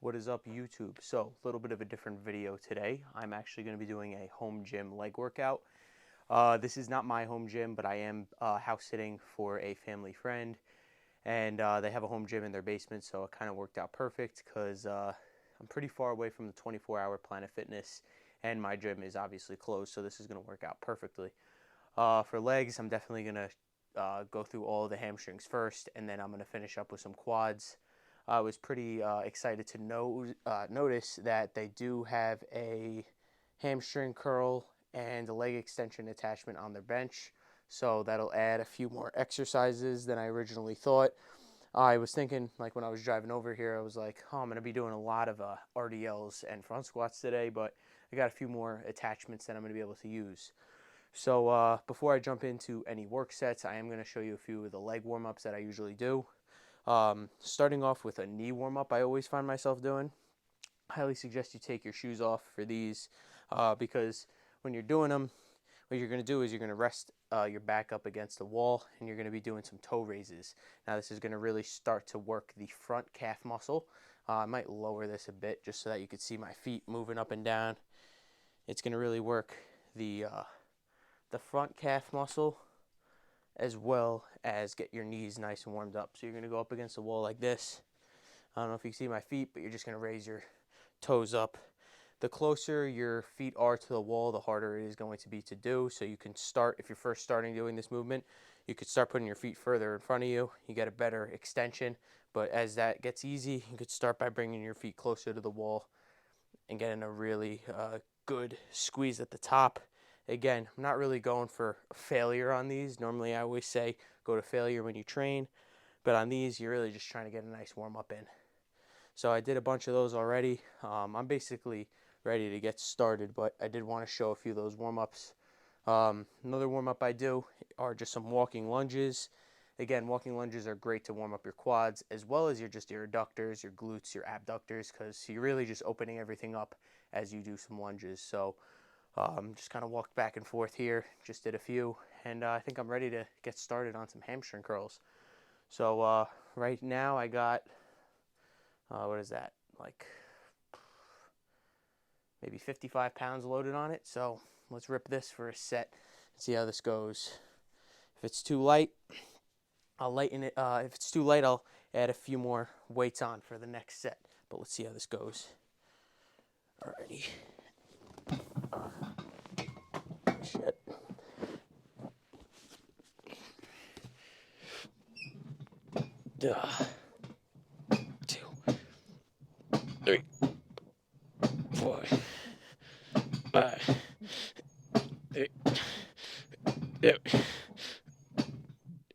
What is up, YouTube? So, a little bit of a different video today. I'm actually going to be doing a home gym leg workout. This is not my home gym, but I am house sitting for a family friend, and they have a home gym in their basement, so it kind of worked out perfect because I'm pretty far away from the 24-hour Planet Fitness, and my gym is obviously closed, so this is going to work out perfectly. For legs, I'm definitely going to go through all the hamstrings first, and then I'm going to finish up with some quads. I was pretty excited to notice that they do have a hamstring curl and a leg extension attachment on their bench. So that'll add a few more exercises than I originally thought. I was thinking, like when I was driving over here, I was like, oh, I'm going to be doing a lot of RDLs and front squats today, but I got a few more attachments that I'm going to be able to use. So before I jump into any work sets, I am going to show you a few of the leg warm-ups that I usually do. Starting off with a knee warm-up, I always find myself doing. I highly suggest you take your shoes off for these because when you're doing them, what you're going to do is you're going to rest your back up against the wall, and you're going to be doing some toe raises. Now this is going to really start to work the front calf muscle. I might lower this a bit just so that you can see my feet moving up and down. It's going to really work the front calf muscle as well as get your knees nice and warmed up. So you're going to go up against the wall like this. I don't know if you can see my feet, but you're just going to raise your toes up. The closer your feet are to the wall, the harder it is going to be to do. So you can start, if you're first starting doing this movement, you could start putting your feet further in front of you. You get a better extension. But as that gets easy, you could start by bringing your feet closer to the wall and getting a really good squeeze at the top. Again, I'm not really going for failure on these. Normally I always say go to failure when you train, but on these you're really just trying to get a nice warm up in. So I did a bunch of those already. I'm basically ready to get started, but I did want to show a few of those warm ups. Another warm up I do are just some walking lunges. Again, walking lunges are great to warm up your quads as well as your adductors, your glutes, your abductors, because you're really just opening everything up as you do some lunges. So just kind of walked back and forth here, just did a few, and I think I'm ready to get started on some hamstring curls. So right now I got, what is that, like maybe 55 pounds loaded on it. So let's rip this for a set and see how this goes. If it's too light, I'll lighten it. If it's too light, I'll add a few more weights on for the next set. But let's see how this goes. Alrighty. Shit. 2, 3, 4, 5, 8, 7,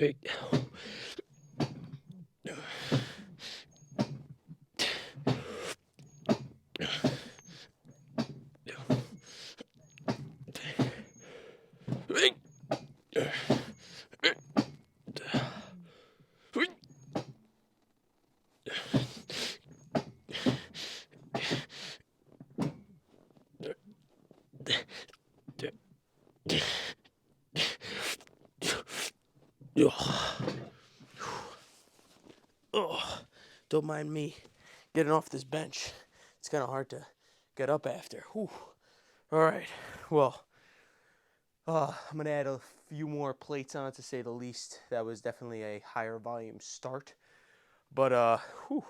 8. Oh, don't mind me getting off this bench. It's kind of hard to get up after. Whew. All right. Well, I'm going to add a few more plates on, to say the least. That was definitely a higher volume start. But, whew.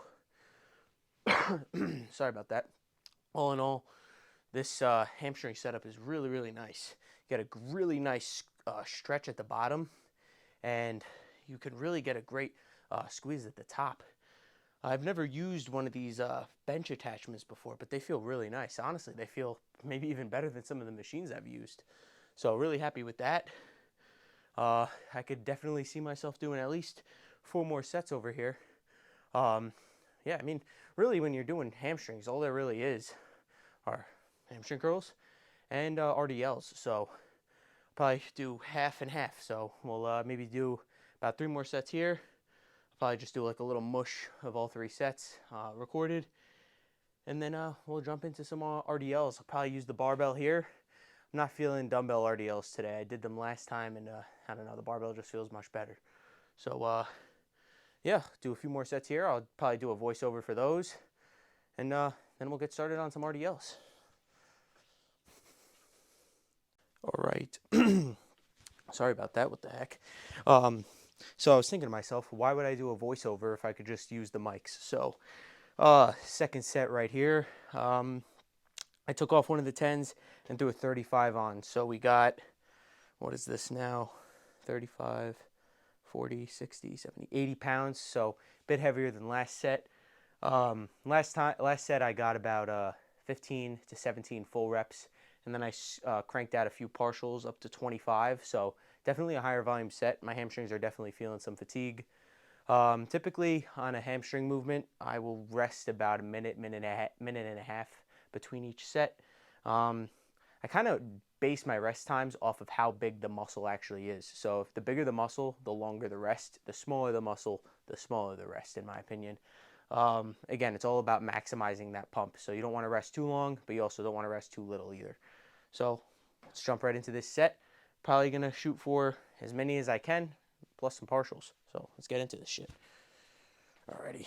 Sorry about that. All in all, this hamstring setup is really, really nice. You get a really nice stretch at the bottom, and you can really get a great squeeze at the top. I've never used one of these bench attachments before, but they feel really nice. Honestly, they feel maybe even better than some of the machines I've used. So really happy with that. I could definitely see myself doing at least 4 more sets over here. Yeah, I mean, really when you're doing hamstrings, all there really is are hamstring curls and RDLs. So probably do half and half. So we'll maybe do about 3 more sets here. Probably just do like a little mush of all 3 sets recorded. And then we'll jump into some RDLs. I'll probably use the barbell here. I'm not feeling dumbbell RDLs today. I did them last time, and I don't know, the barbell just feels much better. So yeah, do a few more sets here. I'll probably do a voiceover for those. and then we'll get started on some RDLs. All right. Sorry about that. What the heck? So I was thinking to myself, why would I do a voiceover if I could just use the mics? So, second set right here. I took off one of the 10s and threw a 35 on. So we got, what is this now? 35, 40, 60, 70, 80 pounds. So a bit heavier than last set. Last set I got about 15 to 17 full reps, and then I cranked out a few partials up to 25. So definitely a higher volume set. My hamstrings are definitely feeling some fatigue. Typically on a hamstring movement, I will rest about a minute and a half between each set. I kind of base my rest times off of how big the muscle actually is. So if the bigger the muscle, the longer the rest. The smaller the muscle, the smaller the rest, in my opinion. Again, it's all about maximizing that pump. So you don't want to rest too long, but you also don't want to rest too little either. So let's jump right into this set. Probably going to shoot for as many as I can, plus some partials. So let's get into this shit. Alrighty.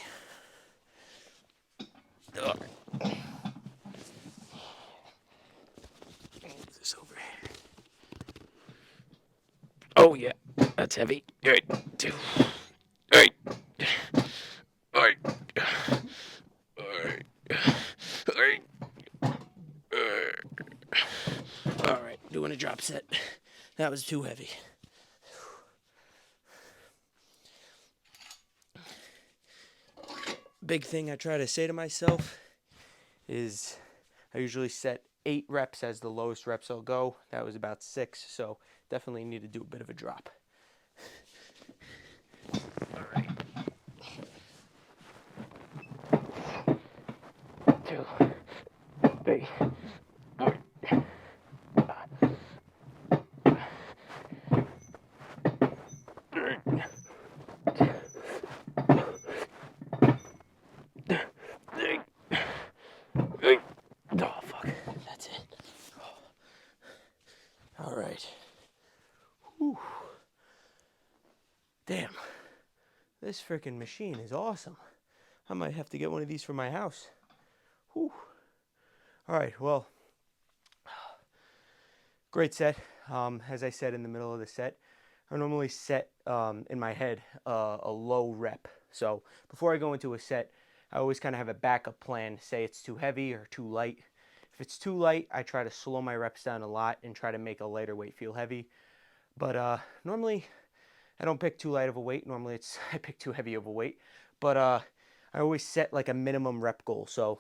Move this over here. Oh yeah, that's heavy. All right, 2. All right. All right. All right. All right. All right, doing a drop set. That was too heavy. Big thing I try to say to myself is I usually set 8 reps as the lowest reps I'll go. That was about 6, so definitely need to do a bit of a drop. All right. 2, 3. Oh, fuck. That's it. All right. Whew. Damn. This freaking machine is awesome. I might have to get one of these for my house. Whew. All right, well, great set. As I said in the middle of the set, I normally set in my head a low rep. So before I go into a set, I always kind of have a backup plan. Say it's too heavy or too light. If it's too light, I try to slow my reps down a lot and try to make a lighter weight feel heavy. But normally, I don't pick too light of a weight. Normally, I pick too heavy of a weight. But I always set like a minimum rep goal. So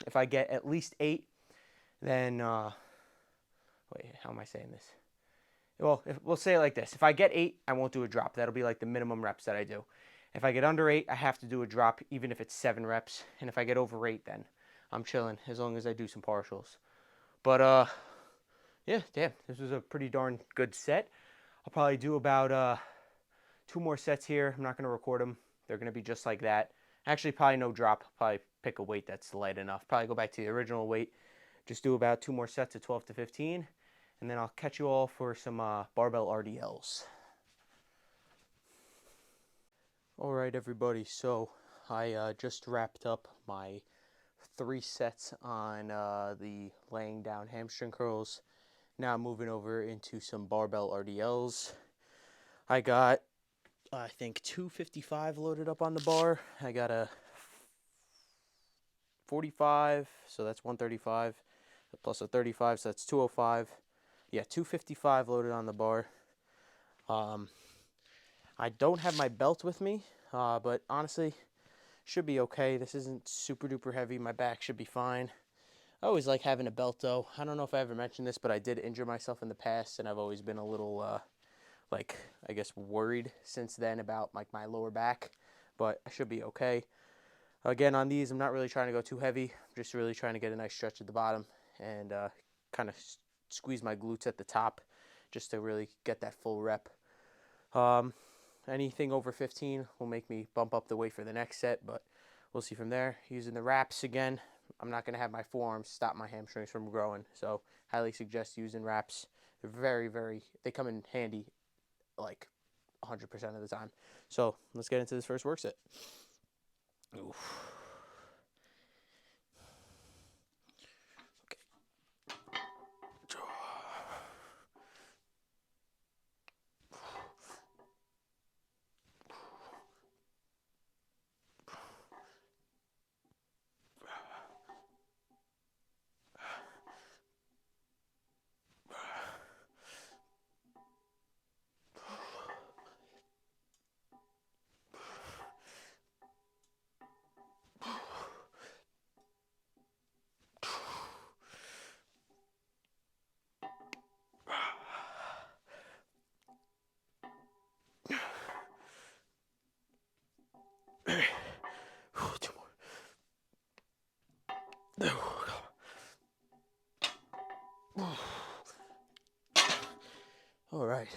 if I get at least 8, then wait, how am I saying this? Well, we'll say it like this. If I get 8, I won't do a drop. That'll be like the minimum reps that I do. If I get under 8, I have to do a drop, even if it's 7 reps. And if I get over 8, then I'm chilling, as long as I do some partials. But yeah, damn, this was a pretty darn good set. I'll probably do about 2 more sets here. I'm not going to record them. They're going to be just like that. Actually, probably no drop. Probably pick a weight that's light enough. Probably go back to the original weight. Just do about 2 more sets of 12 to 15. And then I'll catch you all for some barbell RDLs. All right, everybody. So I just wrapped up my 3 sets on the laying down hamstring curls. Now moving over into some barbell RDLs. I got, I think, 255 loaded up on the bar. I got a 45, so that's 135, plus a 35, so that's 205. Yeah, 255 loaded on the bar. I don't have my belt with me, but honestly, should be okay. This isn't super duper heavy. My back should be fine. I always like having a belt, though. I don't know if I ever mentioned this, but I did injure myself in the past, and I've always been a little, I guess, worried since then about like my lower back, but I should be okay. Again, on these, I'm not really trying to go too heavy. I'm just really trying to get a nice stretch at the bottom and kind of squeeze my glutes at the top just to really get that full rep. Anything over 15 will make me bump up the weight for the next set, but we'll see from there. Using the wraps again, I'm not going to have my forearms stop my hamstrings from growing, so highly suggest using wraps. They're they come in handy like 100% of the time. So let's get into this first work set. Oof. All right.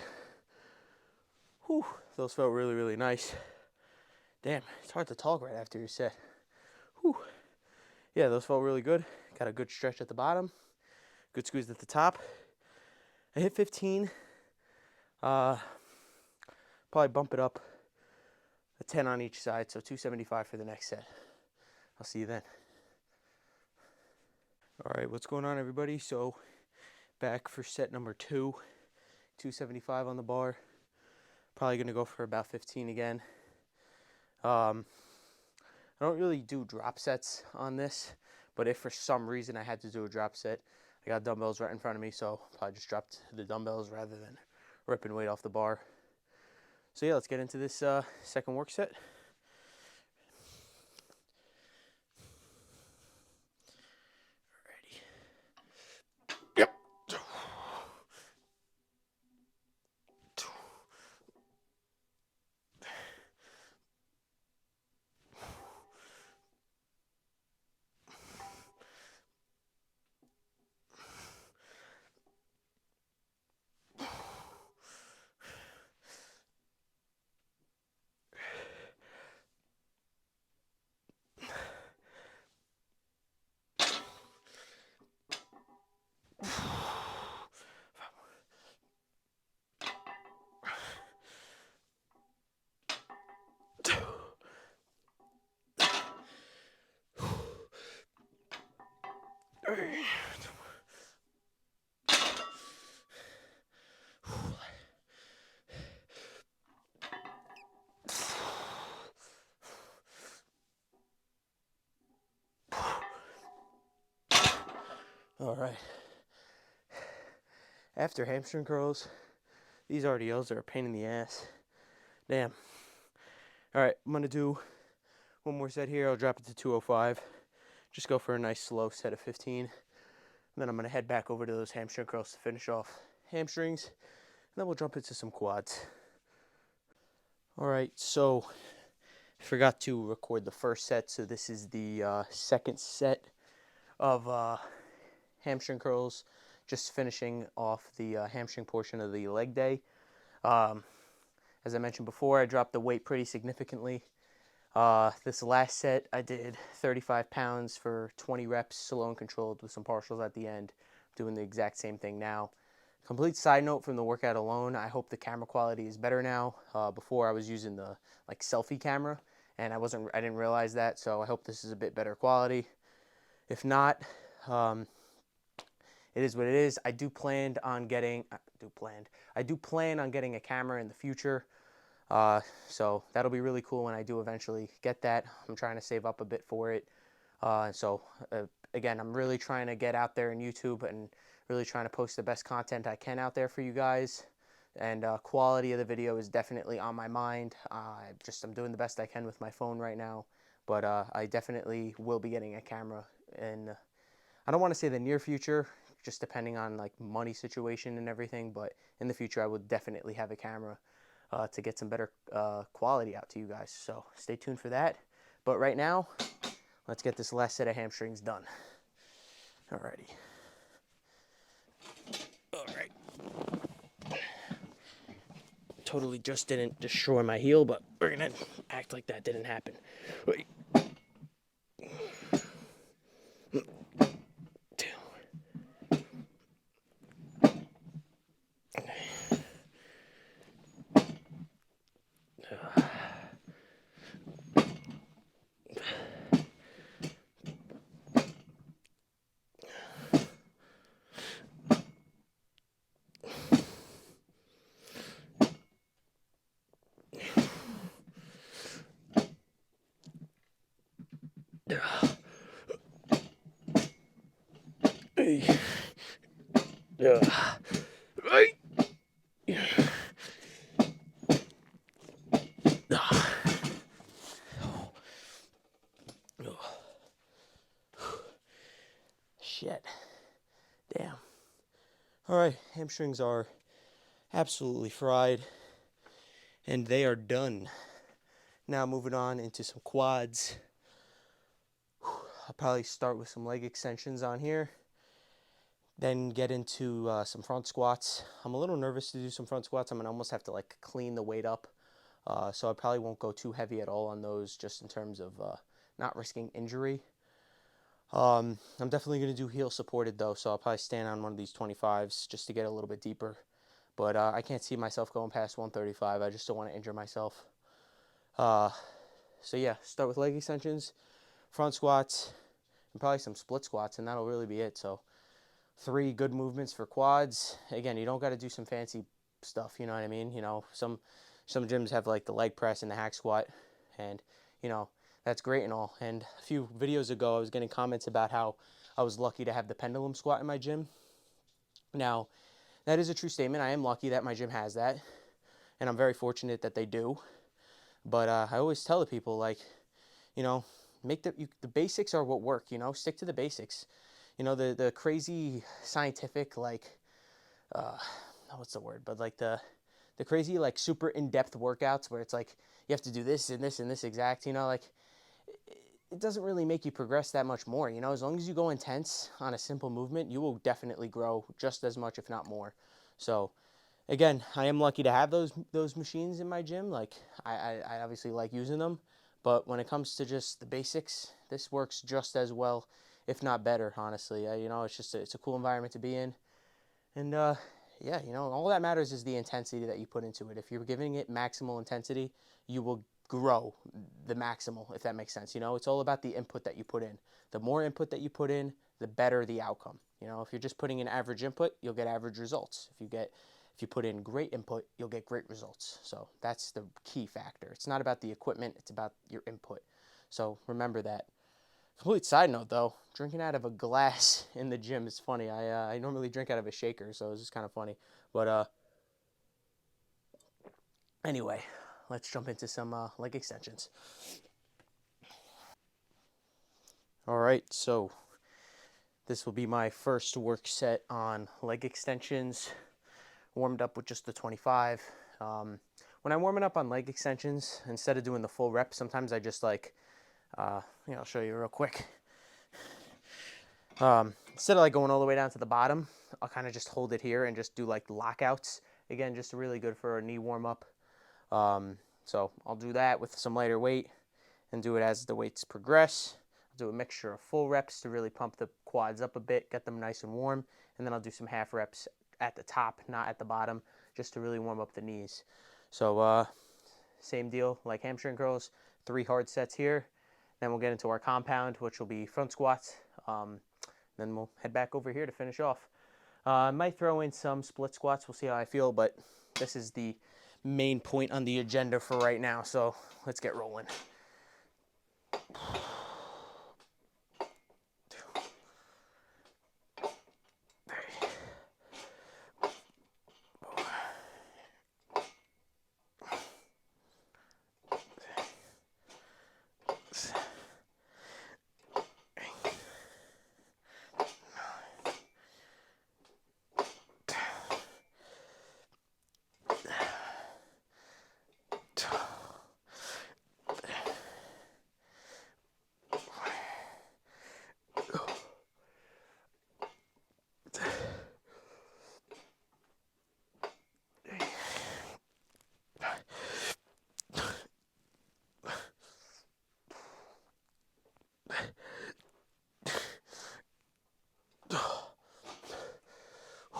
Whew, those felt really, really nice. Damn, it's hard to talk right after your set. Whew. Yeah, those felt really good. Got a good stretch at the bottom. Good squeeze at the top. I hit 15. Probably bump it up a 10 on each side, so 275 for the next set. I'll see you then. All right, what's going on, everybody? So back for set number 2, 275 on the bar. Probably gonna go for about 15 again. I don't really do drop sets on this, but if for some reason I had to do a drop set, I got dumbbells right in front of me, so probably just dropped the dumbbells rather than ripping weight off the bar. So yeah, let's get into this second work set. Alrighty. Yep. All right. After hamstring curls, these RDLs are a pain in the ass. Damn. All right, I'm gonna do one more set here. I'll drop it to 205. Just go for a nice slow set of 15. And then I'm gonna head back over to those hamstring curls to finish off hamstrings. And then we'll jump into some quads. All right, so I forgot to record the first set. So this is the second set of hamstring curls. Just finishing off the hamstring portion of the leg day. As I mentioned before, I dropped the weight pretty significantly. This last set, I did 35 pounds for 20 reps, slow and controlled with some partials at the end. I'm doing the exact same thing now. Complete side note from the workout alone, I hope the camera quality is better now. Before I was using the selfie camera, and I didn't realize that, so I hope this is a bit better quality. If not, it is what it is. I do plan on getting a camera in the future. So that'll be really cool when I do eventually get that. I'm trying to save up a bit for it. Again, I'm really trying to get out there in YouTube and really trying to post the best content I can out there for you guys. And quality of the video is definitely on my mind. I'm doing the best I can with my phone right now. But I definitely will be getting a camera in, I don't want to say the near future, just depending on money situation and everything. But in the future, I would definitely have a camera to get some better quality out to you guys. So stay tuned for that. But right now, let's get this last set of hamstrings done. Alrighty. Alright. Totally just didn't destroy my heel, but we're gonna act like that didn't happen. Wait. Shit. Damn. Alright, hamstrings are absolutely fried, and they are done. Now moving on into some quads. I'll probably start with some leg extensions on here, then get into some front squats. I'm a little nervous to do some front squats. I'm gonna almost have to like clean the weight up. So I probably won't go too heavy at all on those, just in terms of not risking injury. I'm definitely going to do heel supported though, so I'll probably stand on one of these 25s just to get a little bit deeper. But I can't see myself going past 135. I just don't want to injure myself. So yeah, start with leg extensions, front squats, and probably some split squats, and that'll really be it. So 3 good movements for quads. Again, you don't got to do some fancy stuff, you know what I mean? You know, some gyms have like the leg press and the hack squat, and you know, that's great and all. And a few videos ago, I was getting comments about how I was lucky to have the pendulum squat in my gym. Now, that is a true statement. I am lucky that my gym has that, and I'm very fortunate that they do. But I always tell the people, like, you know, make the basics are what work. You know, stick to the basics. You know, the crazy scientific, like, what's the word? But like the crazy, like, super in-depth workouts where it's like you have to do this and this and this exact. You know, like, it doesn't really make you progress that much more. You know, as long as you go intense on a simple movement, you will definitely grow just as much, if not more. So again, I am lucky to have those machines in my gym. Like, I obviously like using them, but when it comes to just the basics, this works just as well, if not better. Honestly, you know, it's a cool environment to be in, and yeah, you know, all that matters is the intensity that you put into it. If you're giving it maximal intensity, you will grow the maximal, if that makes sense. You know, it's all about the input that you put in. The more input that you put in, the better the outcome. You know, if you're just putting in average input, you'll get average results. If you put in great input, you'll get great results. So that's the key factor. It's not about the equipment, it's about your input. So remember that. Complete side note though, drinking out of a glass in the gym is funny. I normally drink out of a shaker, so it's just kind of funny. But anyway, let's jump into some leg extensions. All right, so this will be my first work set on leg extensions. Warmed up with just the 25. When I'm warming up on leg extensions, instead of doing the full rep, sometimes I just like, I'll show you real quick. Instead of like going all the way down to the bottom, I'll kind of just hold it here and just do like lockouts. Again, just really good for a knee warm up. So I'll do that with some lighter weight and do it as the weights progress. I'll do a mixture of full reps to really pump the quads up a bit, get them nice and warm, and then I'll do some half reps at the top, not at the bottom, just to really warm up the knees. So same deal like hamstring curls, 3 hard sets here. Then we'll get into our compound, which will be front squats. Then we'll head back over here to finish off. I might throw in some split squats. We'll see how I feel, but this is the main point on the agenda for right now. So let's get rolling.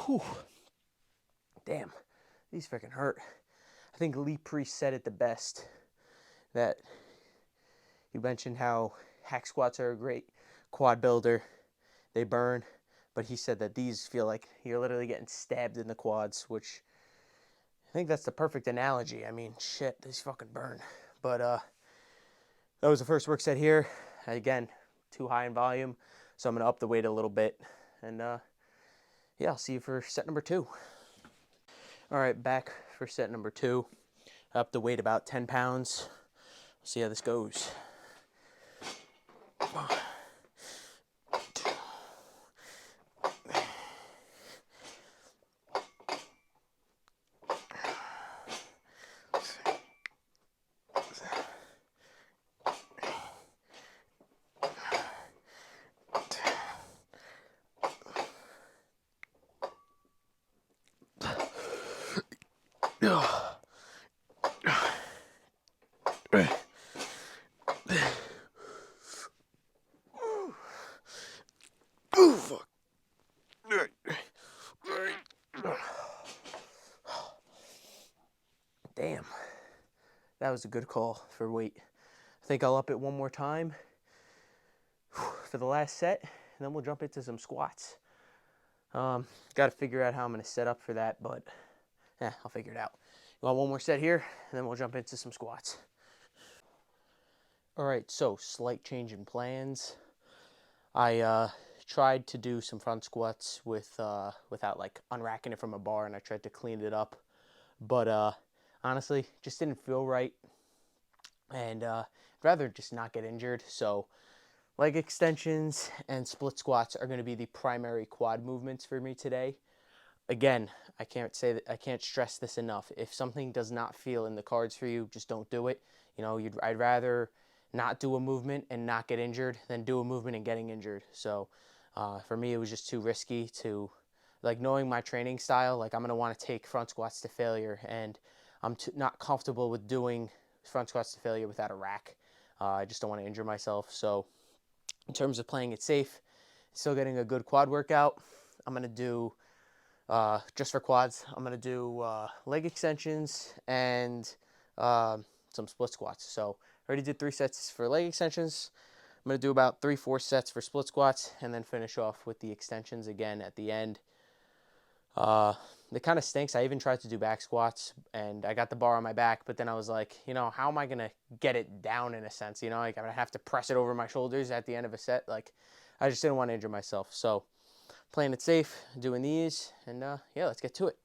Whew. Damn, these freaking hurt. I think Lee Priest said it the best, that you mentioned how hack squats are a great quad builder. They burn, but he said that these feel like you're literally getting stabbed in the quads, which I think that's the perfect analogy. I mean, shit, these fucking burn. But that was the first work set here. Again, too high in volume, so I'm going to up the weight a little bit. And yeah, I'll see you for set number 2. All right, back for set number 2. Up the weight about 10 pounds. We'll see how this goes. Oh, fuck. Damn. That was a good call for weight. I think I'll up it one more time for the last set, and then we'll jump into some squats. Got to figure out how I'm going to set up for that, but I'll figure it out. You want one more set here, and then we'll jump into some squats. All right, so slight change in plans. I tried to do some front squats without like unracking it from a bar, and I tried to clean it up, but honestly, just didn't feel right, and I'd rather just not get injured. So leg extensions and split squats are going to be the primary quad movements for me today. Again, I can't stress this enough. If something does not feel in the cards for you, just don't do it. You know, I'd rather not do a movement and not get injured than do a movement and getting injured. So for me, it was just too risky to, like, knowing my training style, like I'm going to want to take front squats to failure, and I'm not comfortable with doing front squats to failure without a rack. I just don't want to injure myself. So in terms of playing it safe, still getting a good quad workout, I'm going to do just for quads, I'm going to do leg extensions and some split squats. So I already did 3 sets for leg extensions. I'm going to do about 3-4 sets for split squats, and then finish off with the extensions again at the end. It kind of stinks. I even tried to do back squats, and I got the bar on my back, but then I was like, you know, how am I going to get it down in a sense? You know, like I'm going to have to press it over my shoulders at the end of a set. Like, I just didn't want to injure myself. So playing it safe, doing these, and yeah, let's get to it.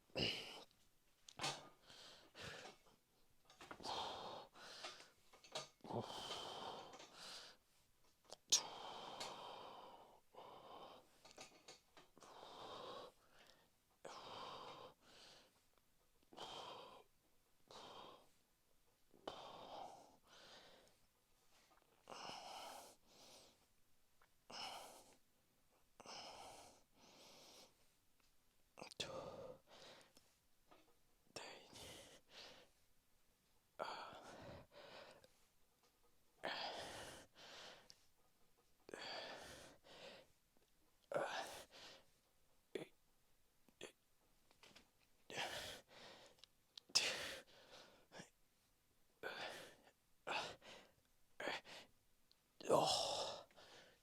Oh,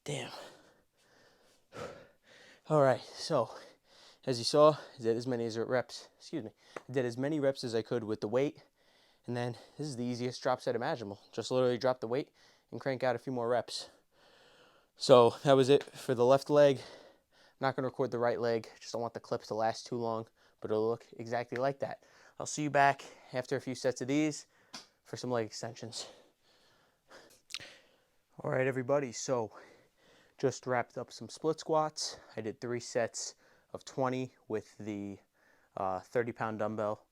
damn. All right, so as you saw, I did as many reps. Excuse me. I did as many reps as I could with the weight, and then this is the easiest drop set imaginable. Just literally drop the weight and crank out a few more reps. So that was it for the left leg. I'm not going to record the right leg. Just don't want the clip to last too long, but it'll look exactly like that. I'll see you back after a few sets of these for some leg extensions. All right, everybody. So just wrapped up some split squats. I did 3 sets of 20 with the 30-pound dumbbell,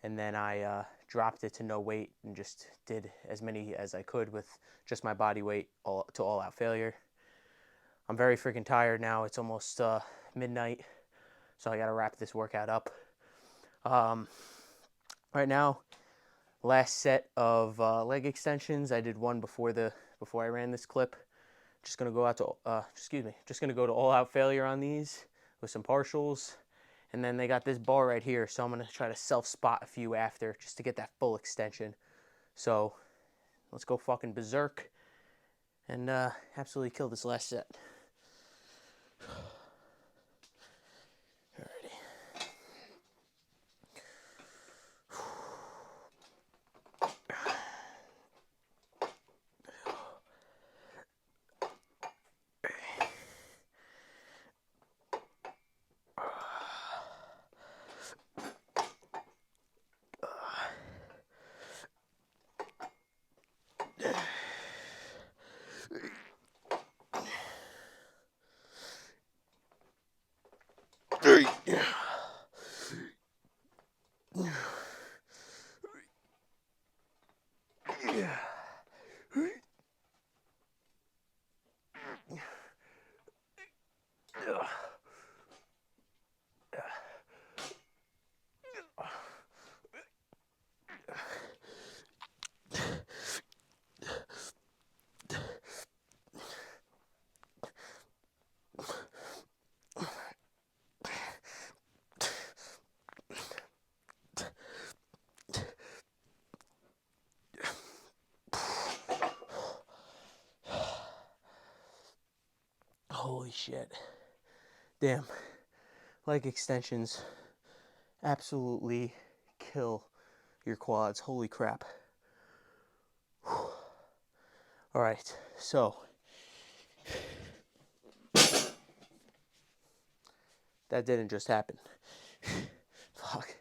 and then I dropped it to no weight and just did as many as I could with just my body weight to all-out failure. I'm very freaking tired now. It's almost midnight, so I got to wrap this workout up. Right now, last set of leg extensions. I did one before I ran this clip. Just gonna go out to just gonna go to all-out failure on these with some partials, and then they got this bar right here, so I'm gonna try to self-spot a few after just to get that full extension. So let's go fucking berserk and absolutely kill this last set. Alrighty. Holy shit. Damn. Leg extensions absolutely kill your quads. Holy crap. Whew. All right, so that didn't just happen. Fuck.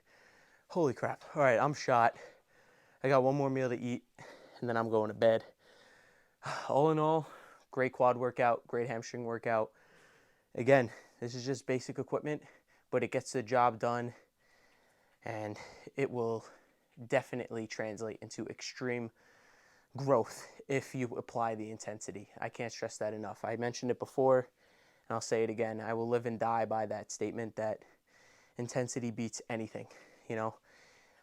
Holy crap. All right, I'm shot. I got one more meal to eat, and then I'm going to bed. All in all, great quad workout, great hamstring workout. Again, this is just basic equipment, but it gets the job done, and it will definitely translate into extreme growth if you apply the intensity. I can't stress that enough. I mentioned it before, and I'll say it again. I will live and die by that statement that intensity beats anything. You know,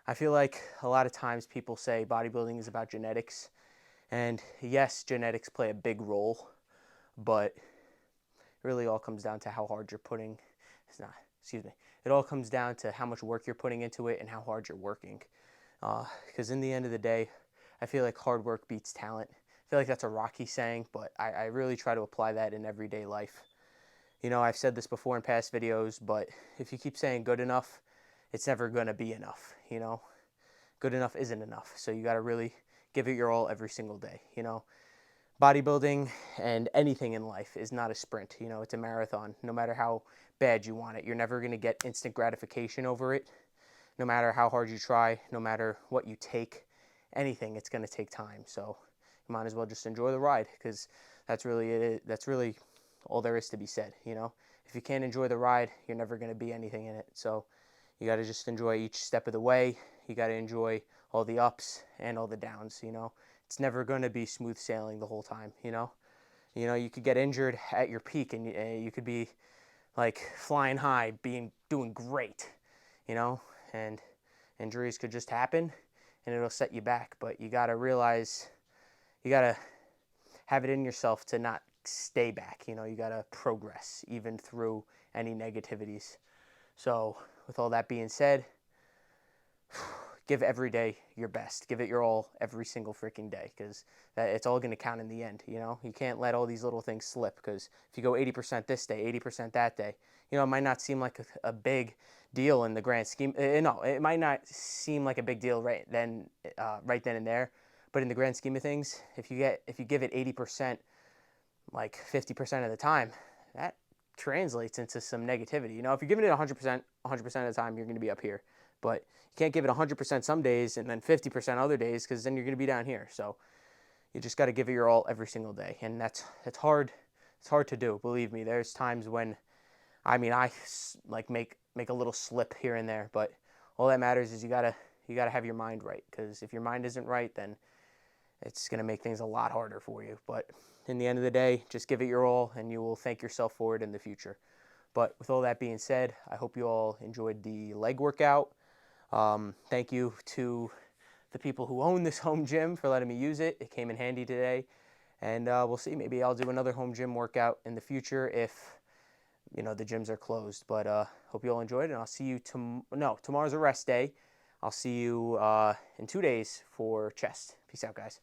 I feel like a lot of times people say bodybuilding is about genetics, and yes, genetics play a big role, but it really all comes down to how hard you're putting. It all comes down to how much work you're putting into it and how hard you're working. Because in the end of the day, I feel like hard work beats talent. I feel like that's a Rocky saying, but I really try to apply that in everyday life. You know, I've said this before in past videos, but if you keep saying good enough, it's never going to be enough, you know? Good enough isn't enough. So you got to really give it your all every single day, you know? Bodybuilding and anything in life is not a sprint, you know? It's a marathon. No matter how bad you want it, you're never going to get instant gratification over it. No matter how hard you try, no matter what you take, anything, it's going to take time. So you might as well just enjoy the ride, because that's really it. That's really all there is to be said, you know? If you can't enjoy the ride, you're never going to be anything in it. So you got to just enjoy each step of the way. You got to enjoy all the ups and all the downs, you know? It's never going to be smooth sailing the whole time, you know? You know, you could get injured at your peak, and you could be like flying high, doing great, you know? And injuries could just happen, and it'll set you back. But you got to realize, you got to have it in yourself to not stay back. You know, you got to progress even through any negativities. So with all that being said, give every day your best. Give it your all every single freaking day, because it's all going to count in the end. You know, you can't let all these little things slip, because if you go 80% this day, 80% that day, you know, it might not seem like a big deal in the grand scheme. No, it might not seem like a big deal right then and there. But in the grand scheme of things, if you give it 80%, like 50% of the time, that translates into some negativity. You know, if you're giving it 100% of the time, you're going to be up here. But you can't give it 100% some days and then 50% other days, because then you're going to be down here. So you just got to give it your all every single day, and that's hard. It's hard to do. Believe me, there's times when, I mean, I like make a little slip here and there, but all that matters is you gotta have your mind right, because if your mind isn't right, then it's gonna make things a lot harder for you. But in the end of the day, just give it your all, and you will thank yourself for it in the future. But with all that being said, I hope you all enjoyed the leg workout. Thank you to the people who own this home gym for letting me use it. It came in handy today, and we'll see. Maybe I'll do another home gym workout in the future if, you know, the gyms are closed. But hope you all enjoyed it, and I'll see you tomorrow's a rest day. I'll see you in 2 days for chest. Peace out, guys.